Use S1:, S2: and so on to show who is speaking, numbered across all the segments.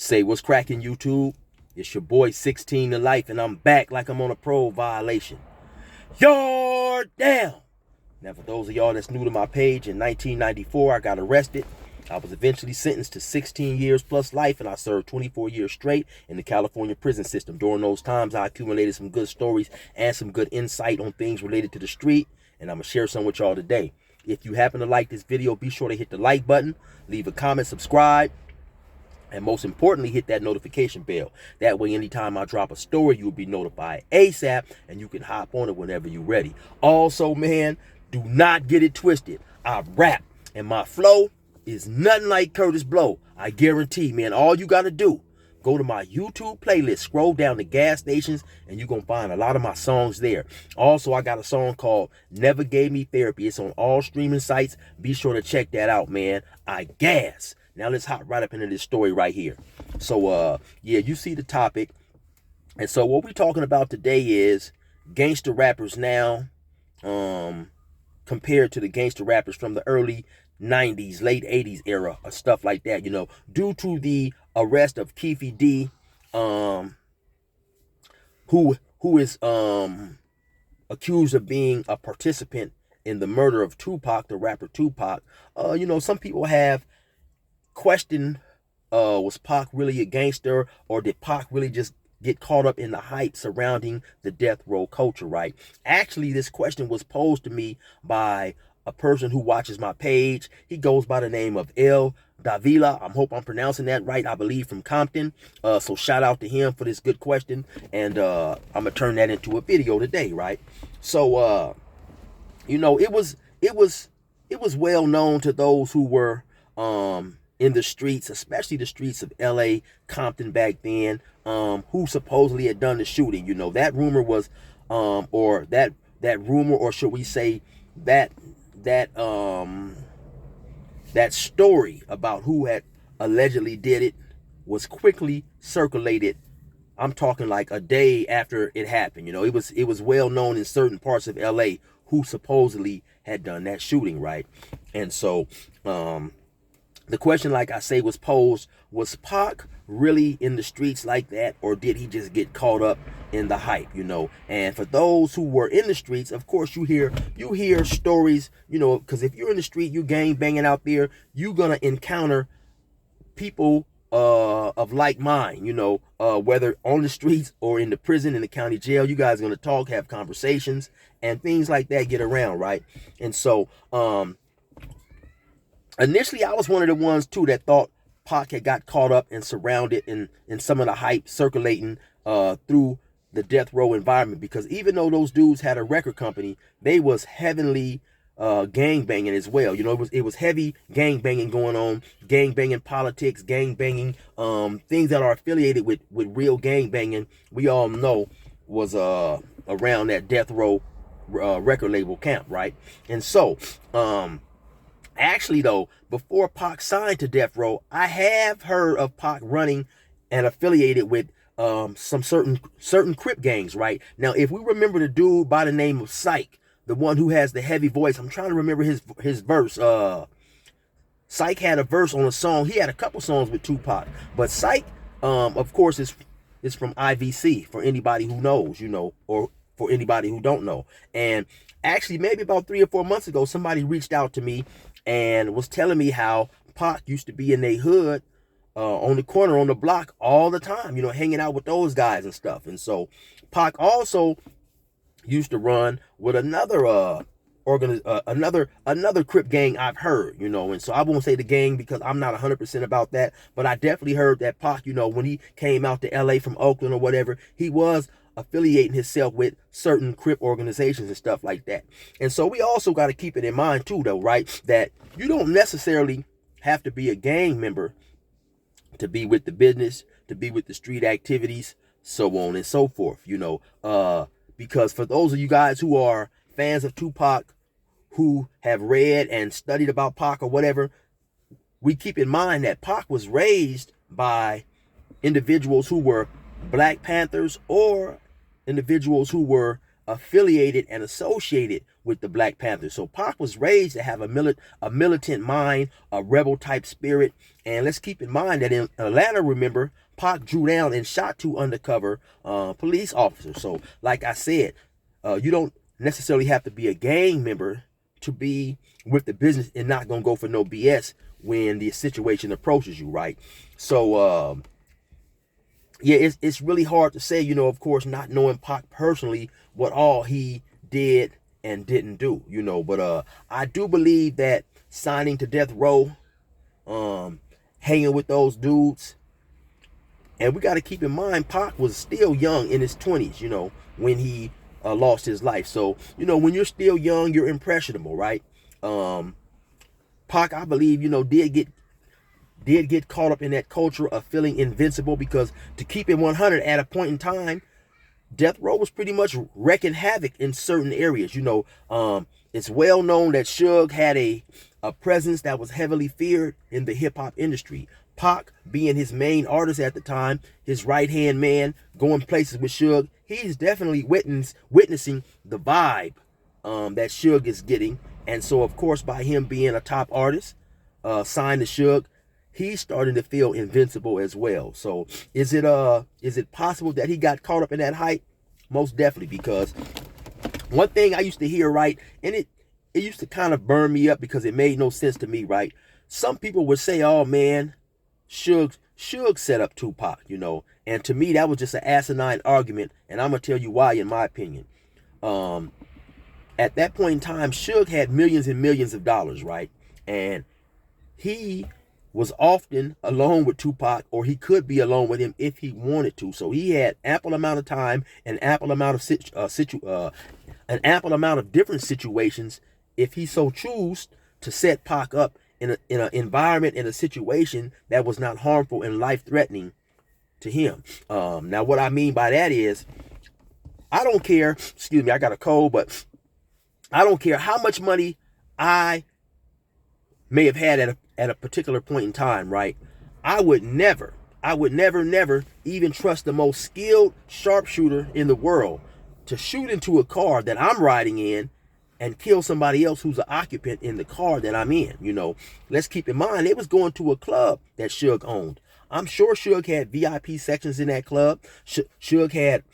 S1: Say what's cracking, YouTube? It's your boy 16 to life, and I'm back like I'm on a parole violation. You're down. Now, for those of y'all that's new to my page, in 1994, I got arrested. I was eventually sentenced to 16 years plus life, and I served 24 years straight in the California prison system. During those times, I accumulated some good stories and some good insight on things related to the street, and I'm going to share some with y'all today. If you happen to like this video, be sure to hit the like button, leave a comment, subscribe, and most importantly, hit that notification bell. That way, anytime I drop a story, you'll be notified ASAP, and you can hop on it whenever you're ready. Also, man, do not get it twisted. I rap, and my flow is nothing like Curtis Blow. I guarantee, man, all you got to do, go to my YouTube playlist, scroll down to gas stations, and you're going to find a lot of my songs there. Also, I got a song called Never Gave Me Therapy. It's on all streaming sites. Be sure to check that out, man. I gas. Now let's hop right up into this story right here. So, yeah, you see the topic. And so what we're talking about today is gangster rappers now compared to the gangster rappers from the early 90s, late 80s era or stuff like that, you know, due to the arrest of Keefy D, who is accused of being a participant in the murder of Tupac, the rapper Tupac. You know, some people have questioned, was Pac really a gangster, or did Pac really just get caught up in the hype surrounding the death row culture, right? Actually, this question was posed to me by a person who watches my page. He goes by the name of El Davila. I hope I'm pronouncing that right. I believe from Compton. So shout out to him for this good question. And I'm gonna turn that into a video today, right? So you know, it was well known to those who were in the streets, especially the streets of LA, Compton back then, who supposedly had done the shooting. You know, that rumor was, or that rumor, or should we say that story about who had allegedly did it was quickly circulated. I'm talking like a day after it happened. You know, it was well known in certain parts of LA who supposedly had done that shooting, right? And so, the question, like I say, was posed, was Pac really in the streets like that, or did he just get caught up in the hype, you know? And for those who were in the streets, of course, you hear stories, you know, because if you're in the street, you gang banging out there, you're going to encounter people of like mind, you know, whether on the streets or in the prison, in the county jail. You guys are going to talk, have conversations, and things like that get around, right? And so, initially, I was one of the ones, too, that thought Pac had got caught up and surrounded in some of the hype circulating through the death row environment. Because even though those dudes had a record company, they was heavily gang banging as well. You know, it was heavy gang banging going on, gang banging politics, gang banging, things that are affiliated with real gang banging. We all know was around that death row record label camp, right? And so, actually, though, before Pac signed to Death Row, I have heard of Pac running and affiliated with some certain Crip gangs, right? Now, if we remember the dude by the name of Syke, the one who has the heavy voice, I'm trying to remember his verse. Syke had a verse on a song. He had a couple songs with Tupac, but Syke, of course, is from IVC, for anybody who knows, you know, or for anybody who don't know. And actually, maybe about 3 or 4 months ago, somebody reached out to me and was telling me how Pac used to be in their hood, on the corner, on the block all the time, you know, hanging out with those guys and stuff. And so Pac also used to run with another another Crip gang I've heard, you know. And so I won't say the gang because I'm not 100% about that, but I definitely heard that Pac, you know, when he came out to LA from Oakland or whatever, he was affiliating himself with certain Crip organizations and stuff like that. And so we also got to keep it in mind too, though, right, that you don't necessarily have to be a gang member to be with the business, to be with the street activities, so on and so forth, you know, because for those of you guys who are fans of Tupac, who have read and studied about Pac or whatever, we keep in mind that Pac was raised by individuals who were Black Panthers or individuals who were affiliated and associated with the Black Panthers. So Pac was raised to have a militant mind, a rebel type spirit. And let's keep in mind that in Atlanta, remember, Pac drew down and shot 2 undercover police officers. So like I said, you don't necessarily have to be a gang member to be with the business and not gonna go for no BS when the situation approaches you, right? So yeah, it's really hard to say, of course, not knowing Pac personally, what all he did and didn't do, but I do believe that signing to death row, hanging with those dudes, and we got to keep in mind Pac was still young in his 20s, when he lost his life. So when you're still young, you're impressionable, right? Pac, I believe, did get caught up in that culture of feeling invincible, because to keep it 100, at a point in time, death row was pretty much wreaking havoc in certain areas. It's well known that Suge had a presence that was heavily feared in the hip-hop industry. Pac, being his main artist at the time, his right-hand man, going places with Suge, he's definitely witnessing the vibe that Suge is getting. And so, of course, by him being a top artist, signed to Suge, he's starting to feel invincible as well. So is it possible that he got caught up in that hype? Most definitely, because one thing I used to hear, right, and it used to kind of burn me up because it made no sense to me, right? Some people would say, oh man, Suge set up Tupac, and to me that was just an asinine argument, and I'm gonna tell you why, in my opinion. At that point in time, Suge had millions and millions of dollars, right? And he was often alone with Tupac, or he could be alone with him if he wanted to. So he had ample amount of time and ample amount of different situations, if he so chose, to set Pac up in an environment, in a situation that was not harmful and life-threatening to him. Now, what I mean by that is, I don't care. Excuse me, I got a cold, but I don't care how much money I may have had at a particular point in time, right? I would never even trust the most skilled sharpshooter in the world to shoot into a car that I'm riding in and kill somebody else who's an occupant in the car that I'm in. Let's keep in mind, it was going to a club that Suge owned. I'm sure Suge had VIP sections in that club. Suge had,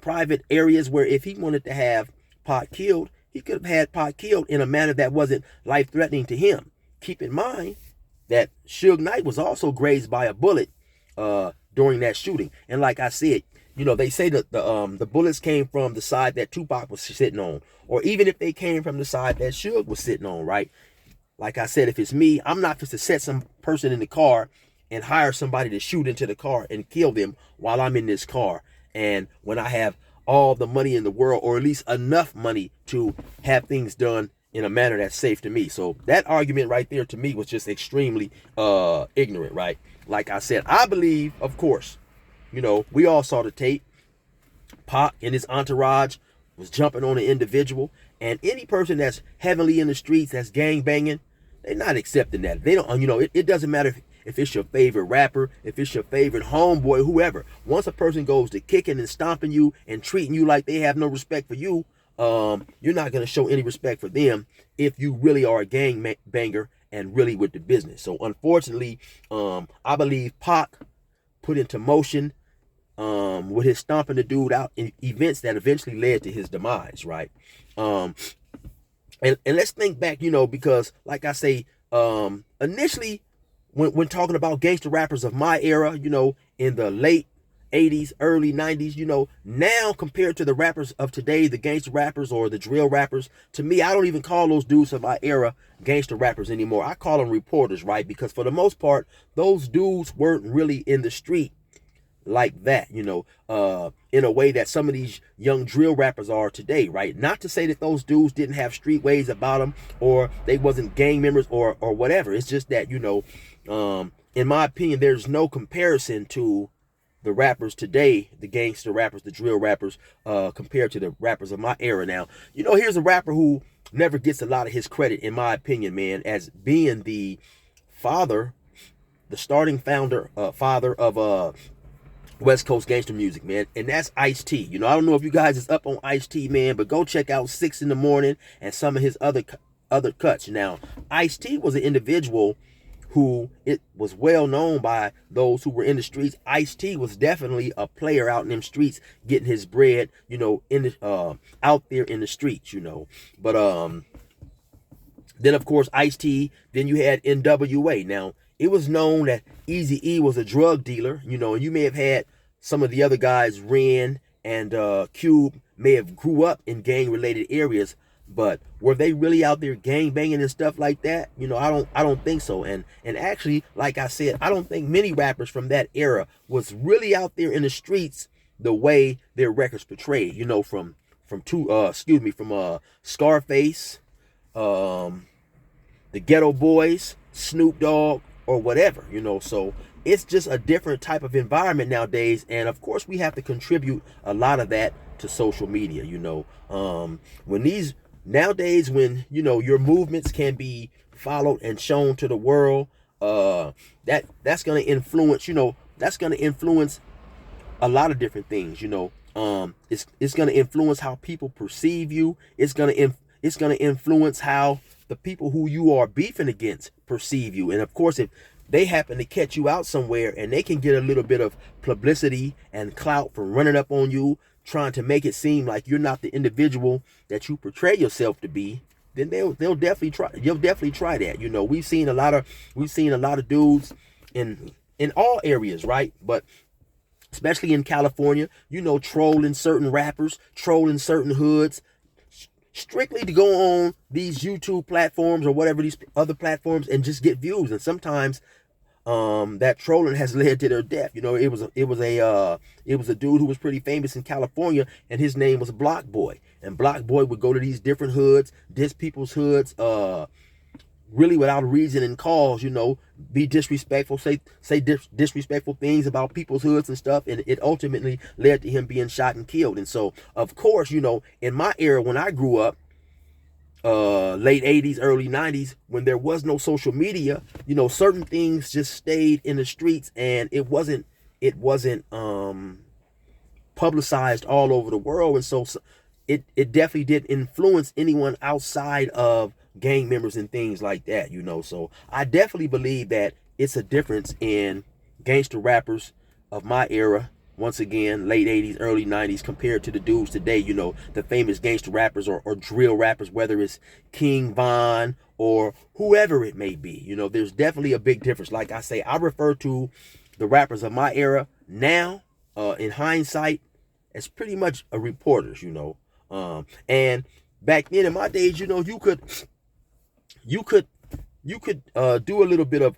S1: private areas where if he wanted to have Pac killed, he could have had Pac killed in a manner that wasn't life-threatening to him. Keep in mind that Suge Knight was also grazed by a bullet during that shooting. And like I said, they say that the bullets came from the side that Tupac was sitting on, or even if they came from the side that Suge was sitting on, right? Like I said, if it's me, I'm not just to set some person in the car and hire somebody to shoot into the car and kill them while I'm in this car. And when I have all the money in the world, or at least enough money to have things done in a manner that's safe to me. So that argument right there to me was just extremely ignorant, right? Like I said, I believe, of course, we all saw the tape. Pac and his entourage was jumping on an individual, and any person that's heavily in the streets, that's gang banging, they're not accepting that. They don't, it doesn't matter if it's your favorite rapper, if it's your favorite homeboy, whoever. Once a person goes to kicking and stomping you and treating you like they have no respect for you, you're not going to show any respect for them if you really are a gang banger and really with the business. So unfortunately, I believe Pac put into motion with his stomping the dude out in events that eventually led to his demise, right? And let's think back, because like I say, initially when talking about gangster rappers of my era, in the late 80s, early 90s, now compared to the rappers of today, the gangster rappers or the drill rappers, to me, I don't even call those dudes of my era gangster rappers anymore. I call them reporters, right? Because for the most part, those dudes weren't really in the street like that, in a way that some of these young drill rappers are today, right? Not to say that those dudes didn't have street ways about them, or they wasn't gang members or whatever. It's just that, in my opinion, there's no comparison to the rappers today, the gangster rappers, the drill rappers, compared to the rappers of my era. Now, here's a rapper who never gets a lot of his credit, in my opinion, man, as being the starting father of West Coast gangster music, man, and that's Ice-T. You know, I don't know if you guys is up on Ice-T, man, but go check out 6 in the Morning and some of his other cuts. Now, Ice-T was an individual who it was well known by those who were in the streets. Ice-T was definitely a player out in them streets, getting his bread, you know, in the out there in the streets, you know. But then of course Ice-T. Then you had N.W.A. Now, it was known that Eazy-E was a drug dealer, you know, and you may have had some of the other guys, Ren and Cube, may have grew up in gang-related areas, but were they really out there gang banging and stuff like that? You know, I don't think so. And actually, like I said, I don't think many rappers from that era was really out there in the streets the way their records portrayed. You know, from Scarface, the Ghetto Boys, Snoop Dogg, or whatever, you know. So it's just a different type of environment nowadays, and of course we have to contribute a lot of that to social media, you know. When you know your movements can be followed and shown to the world, that's going to influence, you know, that's going to influence a lot of different things, you know. It's going to influence how people perceive you. It's going to influence how the people who you are beefing against perceive you. And of course, if they happen to catch you out somewhere and they can get a little bit of publicity and clout from running up on you, trying to make it seem like you're not the individual that you portray yourself to be, then they'll definitely try. You'll definitely try that. You know, we've seen a lot of dudes in all areas, right? But especially in California, you know, trolling certain rappers, trolling certain hoods, strictly to go on these YouTube platforms or whatever these other platforms and just get views. And sometimes that trolling has led to their death. You know, it was a dude who was pretty famous in California, and his name was Block Boy. And Block Boy would go to these different hoods, diss people's hoods, really without a reason and cause, you know, be disrespectful, say disrespectful things about people's hoods and stuff, and it ultimately led to him being shot and killed. And so, of course, you know, in my era when I grew up, late 80s, early 90s, when there was no social media, you know, certain things just stayed in the streets, and it wasn't publicized all over the world. And so it definitely did influence anyone outside of gang members and things like that, you know. So I definitely believe that it's a difference in gangster rappers of my era, once again, late 80s, early 90s, compared to the dudes today, you know, the famous gangster rappers or drill rappers, whether it's King Von or whoever it may be. You know, there's definitely a big difference. Like I say, I refer to the rappers of my era now, in hindsight, as pretty much a reporters, you know. And back then in my days, you know, you could do a little bit of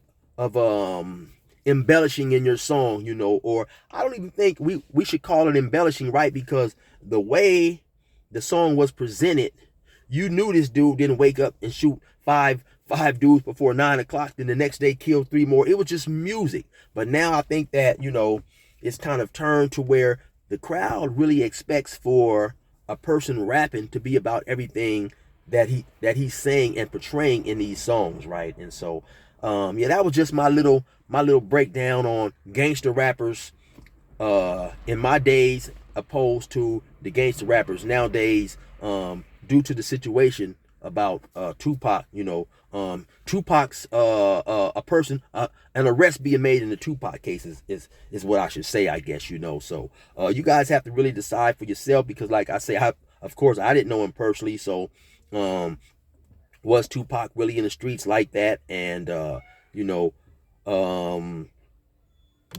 S1: embellishing in your song, you know, or I don't even think we should call it embellishing, right? Because the way the song was presented, you knew this dude didn't wake up and shoot five dudes before 9 o'clock, then the next day kill 3 more. It was just music. But now I think that, you know, it's kind of turned to where the crowd really expects for a person rapping to be about everything that he's saying and portraying in these songs, right? And so yeah, that was just my little breakdown on gangster rappers in my days opposed to the gangster rappers nowadays, due to the situation about Tupac. You know, Tupac's a person, an arrest being made in the Tupac case is what I should say, I guess, you know. So you guys have to really decide for yourself, because like I say, of course I didn't know him personally, so was Tupac really in the streets like that? And you know,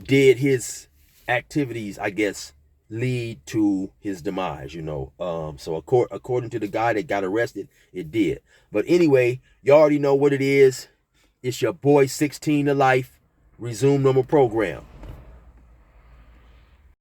S1: did his activities, I guess, lead to his demise, you know? So according to the guy that got arrested, it did. But anyway, you already know what it is. It's your boy 16 to life. Resume normal program.